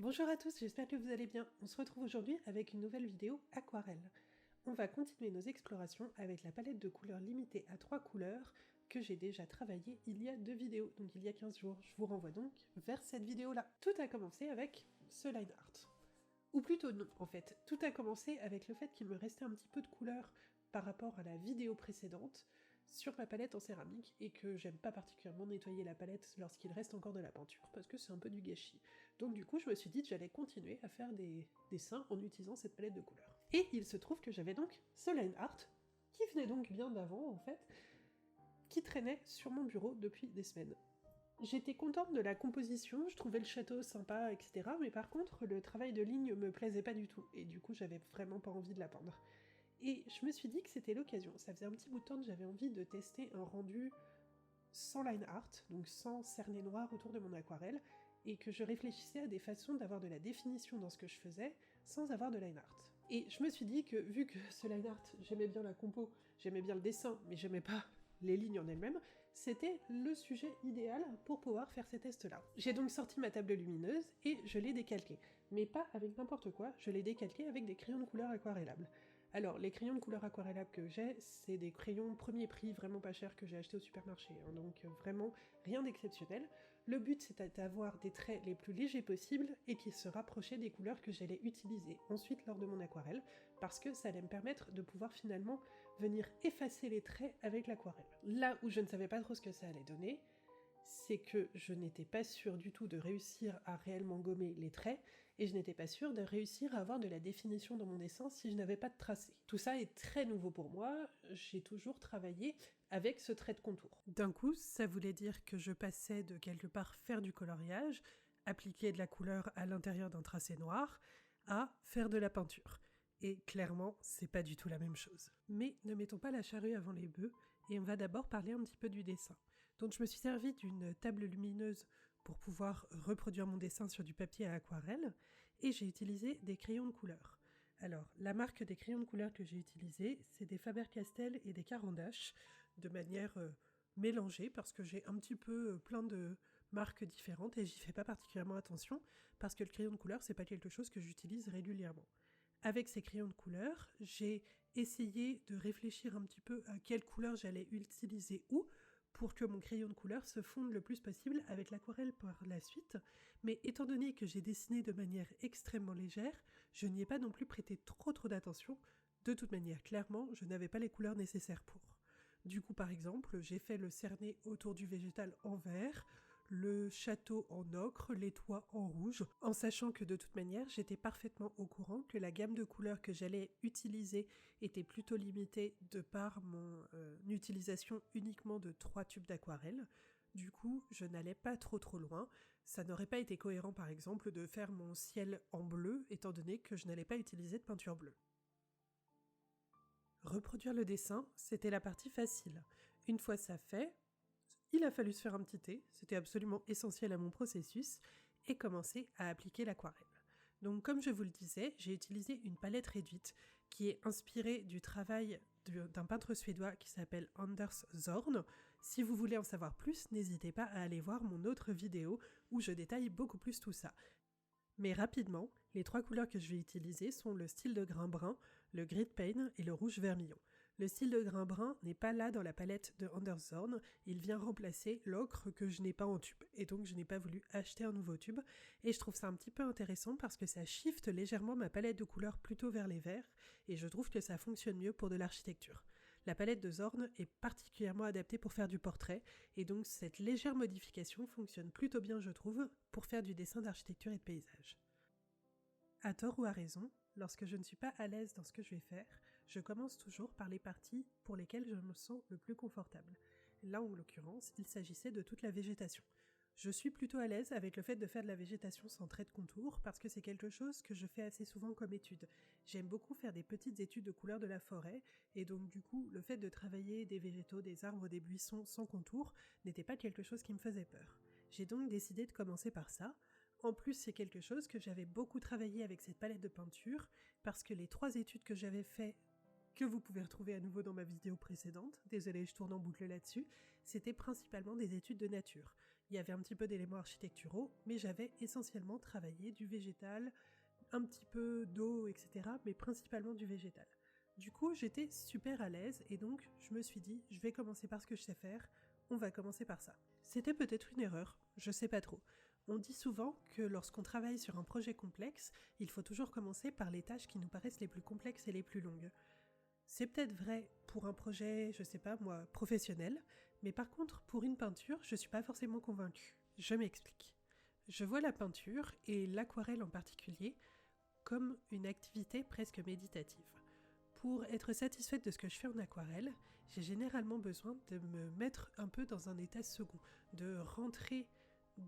Bonjour à tous, j'espère que vous allez bien. On se retrouve aujourd'hui avec une nouvelle vidéo aquarelle. On va continuer nos explorations avec la palette de couleurs limitée à 3 couleurs que j'ai déjà travaillée il y a 2 vidéos, donc il y a 15 jours. Je vous renvoie donc vers cette vidéo-là. Tout a commencé avec ce line art. Ou plutôt non, en fait. Tout a commencé avec le fait qu'il me restait un petit peu de couleur par rapport à la vidéo précédente sur ma palette en céramique, et que j'aime pas particulièrement nettoyer la palette lorsqu'il reste encore de la peinture, parce que c'est un peu du gâchis. Donc du coup, je me suis dit que j'allais continuer à faire des dessins en utilisant cette palette de couleurs. Et il se trouve que j'avais donc ce line art, qui venait donc bien d'avant, en fait, qui traînait sur mon bureau depuis des semaines. J'étais contente de la composition, je trouvais le château sympa, etc. Mais par contre, le travail de ligne me plaisait pas du tout, et du coup, j'avais vraiment pas envie de la peindre. Et je me suis dit que c'était l'occasion. Ça faisait un petit bout de temps que j'avais envie de tester un rendu sans line art, donc sans cerné noir autour de mon aquarelle, et que je réfléchissais à des façons d'avoir de la définition dans ce que je faisais sans avoir de line art. Et je me suis dit que, vu que ce line art, j'aimais bien la compo, j'aimais bien le dessin, mais j'aimais pas les lignes en elles-mêmes, c'était le sujet idéal pour pouvoir faire ces tests-là. J'ai donc sorti ma table lumineuse et je l'ai décalquée. Mais pas avec n'importe quoi, je l'ai décalquée avec des crayons de couleur aquarellables. Alors, les crayons de couleur aquarellables que j'ai, c'est des crayons premier prix, vraiment pas chers, que j'ai acheté au supermarché, hein, donc vraiment rien d'exceptionnel. Le but, c'est d'avoir des traits les plus légers possibles et qui se rapprochaient des couleurs que j'allais utiliser ensuite lors de mon aquarelle, parce que ça allait me permettre de pouvoir finalement venir effacer les traits avec l'aquarelle. Là où je ne savais pas trop ce que ça allait donner, c'est que je n'étais pas sûre du tout de réussir à réellement gommer les traits, et je n'étais pas sûre de réussir à avoir de la définition dans mon dessin si je n'avais pas de tracé. Tout ça est très nouveau pour moi, j'ai toujours travaillé avec ce trait de contour. D'un coup, ça voulait dire que je passais de quelque part faire du coloriage, appliquer de la couleur à l'intérieur d'un tracé noir, à faire de la peinture. Et clairement, c'est pas du tout la même chose. Mais ne mettons pas la charrue avant les bœufs, et on va d'abord parler un petit peu du dessin. Donc je me suis servi d'une table lumineuse pour pouvoir reproduire mon dessin sur du papier à aquarelle, et j'ai utilisé des crayons de couleur. Alors, la marque des crayons de couleur que j'ai utilisés, c'est des Faber-Castell et des Caran d'Ache, de manière mélangée, parce que j'ai un petit peu plein de marques différentes, et j'y fais pas particulièrement attention, parce que le crayon de couleur, c'est pas quelque chose que j'utilise régulièrement. Avec ces crayons de couleur, j'ai essayé de réfléchir un petit peu à quelle couleur j'allais utiliser où, pour que mon crayon de couleur se fonde le plus possible avec l'aquarelle par la suite, mais étant donné que j'ai dessiné de manière extrêmement légère, je n'y ai pas non plus prêté trop d'attention. De toute manière, clairement, je n'avais pas les couleurs nécessaires pour. Du coup, par exemple, j'ai fait le cerné autour du végétal en vert, le château en ocre, les toits en rouge, en sachant que de toute manière, j'étais parfaitement au courant que la gamme de couleurs que j'allais utiliser était plutôt limitée de par mon utilisation uniquement de 3 tubes d'aquarelle. Du coup, je n'allais pas trop loin. Ça n'aurait pas été cohérent, par exemple, de faire mon ciel en bleu, étant donné que je n'allais pas utiliser de peinture bleue. Reproduire le dessin, c'était la partie facile. Une fois ça fait, il a fallu se faire un petit thé, c'était absolument essentiel à mon processus, et commencer à appliquer l'aquarelle. Donc comme je vous le disais, j'ai utilisé une palette réduite qui est inspirée du travail d'un peintre suédois qui s'appelle Anders Zorn. Si vous voulez en savoir plus, n'hésitez pas à aller voir mon autre vidéo où je détaille beaucoup plus tout ça. Mais rapidement, les 3 couleurs que je vais utiliser sont le style de grain brun, le grid paint et le rouge vermillon. Le style de grain brun n'est pas là dans la palette de Anders Zorn, il vient remplacer l'ocre que je n'ai pas en tube, et donc je n'ai pas voulu acheter un nouveau tube, et je trouve ça un petit peu intéressant parce que ça shift légèrement ma palette de couleurs plutôt vers les verts, et je trouve que ça fonctionne mieux pour de l'architecture. La palette de Zorn est particulièrement adaptée pour faire du portrait, et donc cette légère modification fonctionne plutôt bien, je trouve, pour faire du dessin d'architecture et de paysage. À tort ou à raison, lorsque je ne suis pas à l'aise dans ce que je vais faire, je commence toujours par les parties pour lesquelles je me sens le plus confortable. Là, en l'occurrence, il s'agissait de toute la végétation. Je suis plutôt à l'aise avec le fait de faire de la végétation sans trait de contour parce que c'est quelque chose que je fais assez souvent comme étude. J'aime beaucoup faire des petites études de couleurs de la forêt et donc du coup, le fait de travailler des végétaux, des arbres, des buissons sans contour n'était pas quelque chose qui me faisait peur. J'ai donc décidé de commencer par ça. En plus, c'est quelque chose que j'avais beaucoup travaillé avec cette palette de peinture parce que les 3 études que j'avais faites, que vous pouvez retrouver à nouveau dans ma vidéo précédente, désolée je tourne en boucle là-dessus, c'était principalement des études de nature. Il y avait un petit peu d'éléments architecturaux, mais j'avais essentiellement travaillé du végétal, un petit peu d'eau, etc., mais principalement du végétal. Du coup, j'étais super à l'aise et donc je me suis dit, je vais commencer par ce que je sais faire, on va commencer par ça. C'était peut-être une erreur, je sais pas trop. On dit souvent que lorsqu'on travaille sur un projet complexe, il faut toujours commencer par les tâches qui nous paraissent les plus complexes et les plus longues. C'est peut-être vrai pour un projet, je sais pas moi, professionnel, mais par contre, pour une peinture, je suis pas forcément convaincue. Je m'explique. Je vois la peinture, et l'aquarelle en particulier, comme une activité presque méditative. Pour être satisfaite de ce que je fais en aquarelle, j'ai généralement besoin de me mettre un peu dans un état second, de rentrer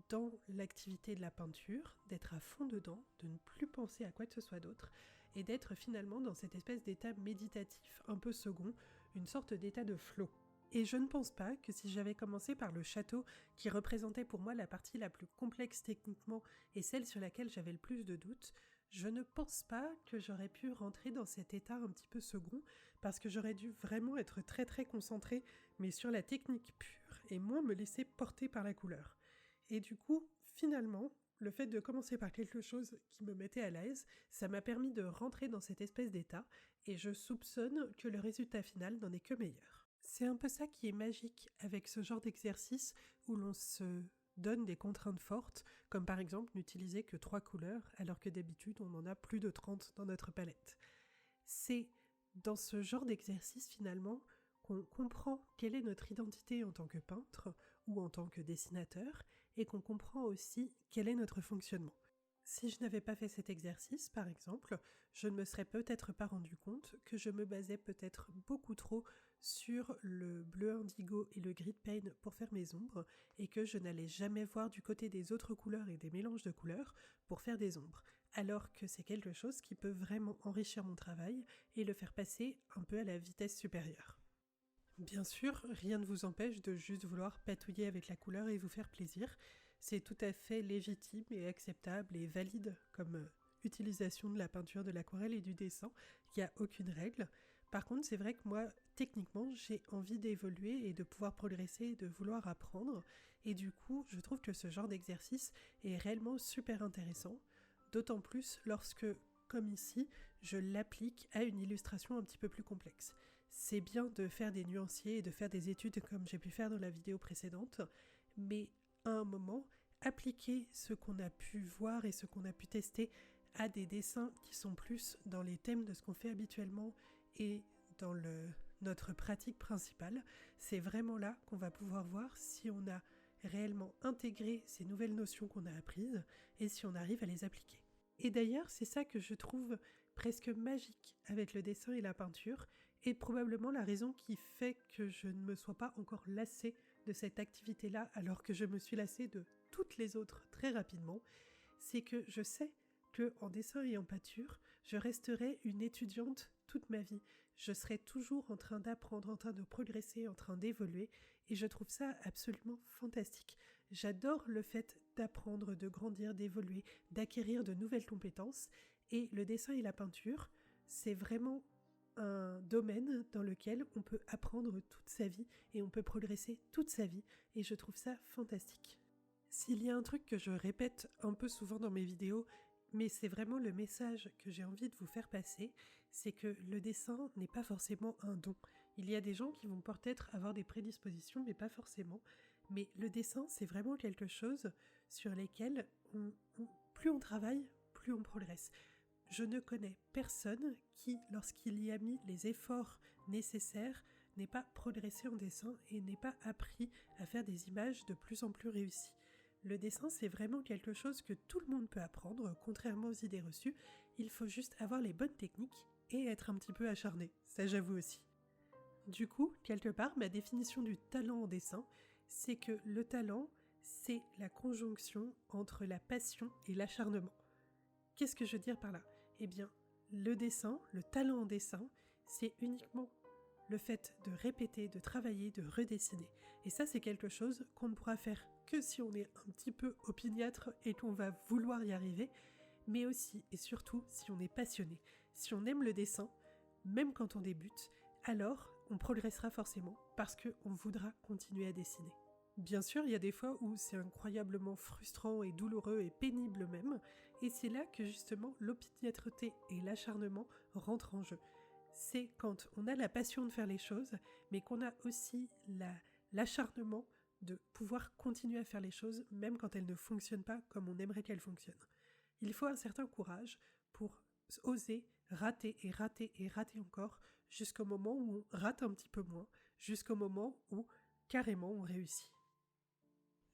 dans l'activité de la peinture, d'être à fond dedans, de ne plus penser à quoi que ce soit d'autre, et d'être finalement dans cette espèce d'état méditatif un peu second, une sorte d'état de flow. Et je ne pense pas que si j'avais commencé par le château, qui représentait pour moi la partie la plus complexe techniquement et celle sur laquelle j'avais le plus de doutes, je ne pense pas que j'aurais pu rentrer dans cet état un petit peu second, parce que j'aurais dû vraiment être très très concentrée, mais sur la technique pure, et moins me laisser porter par la couleur. Et du coup, finalement, le fait de commencer par quelque chose qui me mettait à l'aise, ça m'a permis de rentrer dans cette espèce d'état, et je soupçonne que le résultat final n'en est que meilleur. C'est un peu ça qui est magique avec ce genre d'exercice où l'on se donne des contraintes fortes, comme par exemple n'utiliser que 3 couleurs, alors que d'habitude on en a plus de 30 dans notre palette. C'est dans ce genre d'exercice finalement qu'on comprend quelle est notre identité en tant que peintre ou en tant que dessinateur, et qu'on comprend aussi quel est notre fonctionnement. Si je n'avais pas fait cet exercice, par exemple, je ne me serais peut-être pas rendu compte que je me basais peut-être beaucoup trop sur le bleu indigo et le grid paint pour faire mes ombres, et que je n'allais jamais voir du côté des autres couleurs et des mélanges de couleurs pour faire des ombres, alors que c'est quelque chose qui peut vraiment enrichir mon travail et le faire passer un peu à la vitesse supérieure. Bien sûr, rien ne vous empêche de juste vouloir patouiller avec la couleur et vous faire plaisir. C'est tout à fait légitime et acceptable et valide comme utilisation de la peinture, de l'aquarelle et du dessin. Il n'y a aucune règle. Par contre, c'est vrai que moi, techniquement, j'ai envie d'évoluer et de pouvoir progresser et de vouloir apprendre. Et du coup, je trouve que ce genre d'exercice est réellement super intéressant. D'autant plus lorsque, comme ici, je l'applique à une illustration un petit peu plus complexe. C'est bien de faire des nuanciers et de faire des études comme j'ai pu faire dans la vidéo précédente, mais à un moment, appliquer ce qu'on a pu voir et ce qu'on a pu tester à des dessins qui sont plus dans les thèmes de ce qu'on fait habituellement et dans notre pratique principale, c'est vraiment là qu'on va pouvoir voir si on a réellement intégré ces nouvelles notions qu'on a apprises et si on arrive à les appliquer. Et d'ailleurs, c'est ça que je trouve presque magique avec le dessin et la peinture, et probablement la raison qui fait que je ne me sois pas encore lassée de cette activité-là alors que je me suis lassée de toutes les autres très rapidement, c'est que je sais que en dessin et en peinture, je resterai une étudiante toute ma vie. Je serai toujours en train d'apprendre, en train de progresser, en train d'évoluer, et je trouve ça absolument fantastique. J'adore le fait d'apprendre, de grandir, d'évoluer, d'acquérir de nouvelles compétences, et le dessin et la peinture, c'est vraiment un domaine dans lequel on peut apprendre toute sa vie et on peut progresser toute sa vie, et je trouve ça fantastique. S'il y a un truc que je répète un peu souvent dans mes vidéos, mais c'est vraiment le message que j'ai envie de vous faire passer, c'est que le dessin n'est pas forcément un don. Il y a des gens qui vont peut-être avoir des prédispositions, mais pas forcément. Mais le dessin, c'est vraiment quelque chose sur lequel plus on travaille, plus on progresse. Je ne connais personne qui, lorsqu'il y a mis les efforts nécessaires, n'ait pas progressé en dessin et n'ait pas appris à faire des images de plus en plus réussies. Le dessin, c'est vraiment quelque chose que tout le monde peut apprendre, contrairement aux idées reçues. Il faut juste avoir les bonnes techniques et être un petit peu acharné, ça j'avoue aussi. Du coup, quelque part, ma définition du talent en dessin, c'est que le talent, c'est la conjonction entre la passion et l'acharnement. Qu'est-ce que je veux dire par là ? Eh bien, le dessin, le talent en dessin, c'est uniquement le fait de répéter, de travailler, de redessiner. Et ça, c'est quelque chose qu'on ne pourra faire que si on est un petit peu opiniâtre et qu'on va vouloir y arriver, mais aussi et surtout si on est passionné. Si on aime le dessin, même quand on débute, alors on progressera forcément parce qu'on voudra continuer à dessiner. Bien sûr, il y a des fois où c'est incroyablement frustrant et douloureux et pénible même, et c'est là que justement l'opiniâtreté et l'acharnement rentrent en jeu. C'est quand on a la passion de faire les choses, mais qu'on a aussi l'acharnement de pouvoir continuer à faire les choses, même quand elles ne fonctionnent pas comme on aimerait qu'elles fonctionnent. Il faut un certain courage pour oser rater et rater et rater encore, jusqu'au moment où on rate un petit peu moins, jusqu'au moment où carrément on réussit.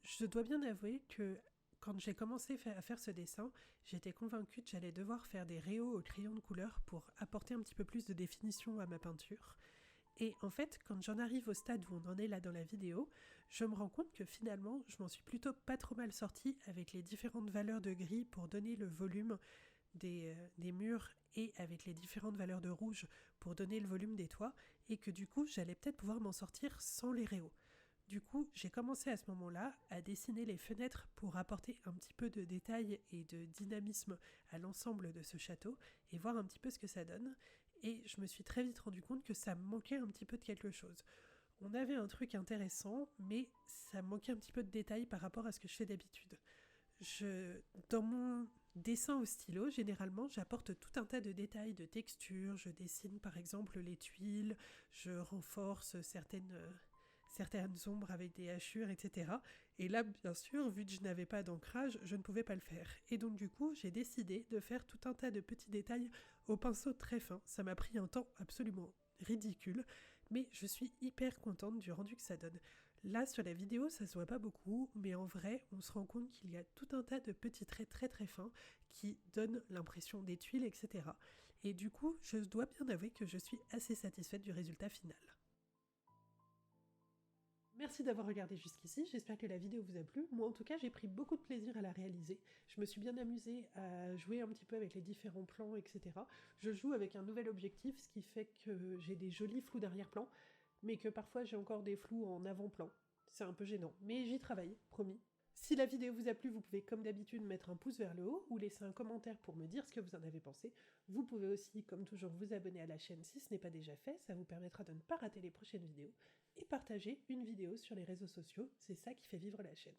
Je dois bien avouer que quand j'ai commencé à faire ce dessin, j'étais convaincue que j'allais devoir faire des réaux au crayon de couleur pour apporter un petit peu plus de définition à ma peinture. Et en fait, quand j'en arrive au stade où on en est là dans la vidéo, je me rends compte que finalement, je m'en suis plutôt pas trop mal sortie avec les différentes valeurs de gris pour donner le volume des murs et avec les différentes valeurs de rouge pour donner le volume des toits, et que du coup, j'allais peut-être pouvoir m'en sortir sans les réaux. Du coup, j'ai commencé à ce moment-là à dessiner les fenêtres pour apporter un petit peu de détail et de dynamisme à l'ensemble de ce château et voir un petit peu ce que ça donne. Et je me suis très vite rendu compte que ça me manquait un petit peu de quelque chose. On avait un truc intéressant, mais ça manquait un petit peu de détail par rapport à ce que je fais d'habitude. Dans mon dessin au stylo, généralement, j'apporte tout un tas de détails, de textures. Je dessine par exemple les tuiles, je renforce certaines ombres avec des hachures, etc. Et là, bien sûr, vu que je n'avais pas d'ancrage, je ne pouvais pas le faire. Et donc du coup, j'ai décidé de faire tout un tas de petits détails au pinceau très fin. Ça m'a pris un temps absolument ridicule, mais je suis hyper contente du rendu que ça donne. Là, sur la vidéo, ça se voit pas beaucoup, mais en vrai, on se rend compte qu'il y a tout un tas de petits traits très très fins qui donnent l'impression des tuiles, etc. Et du coup, je dois bien avouer que je suis assez satisfaite du résultat final. Merci d'avoir regardé jusqu'ici, j'espère que la vidéo vous a plu. Moi en tout cas j'ai pris beaucoup de plaisir à la réaliser. Je me suis bien amusée à jouer un petit peu avec les différents plans, etc. Je joue avec un nouvel objectif, ce qui fait que j'ai des jolis flous d'arrière-plan, mais que parfois j'ai encore des flous en avant-plan. C'est un peu gênant, mais j'y travaille, promis. Si la vidéo vous a plu, vous pouvez comme d'habitude mettre un pouce vers le haut ou laisser un commentaire pour me dire ce que vous en avez pensé. Vous pouvez aussi, comme toujours, vous abonner à la chaîne si ce n'est pas déjà fait, ça vous permettra de ne pas rater les prochaines vidéos, et partager une vidéo sur les réseaux sociaux, c'est ça qui fait vivre la chaîne.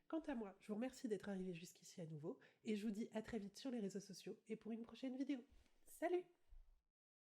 Quant à moi, je vous remercie d'être arrivé jusqu'ici à nouveau, et je vous dis à très vite sur les réseaux sociaux et pour une prochaine vidéo. Salut!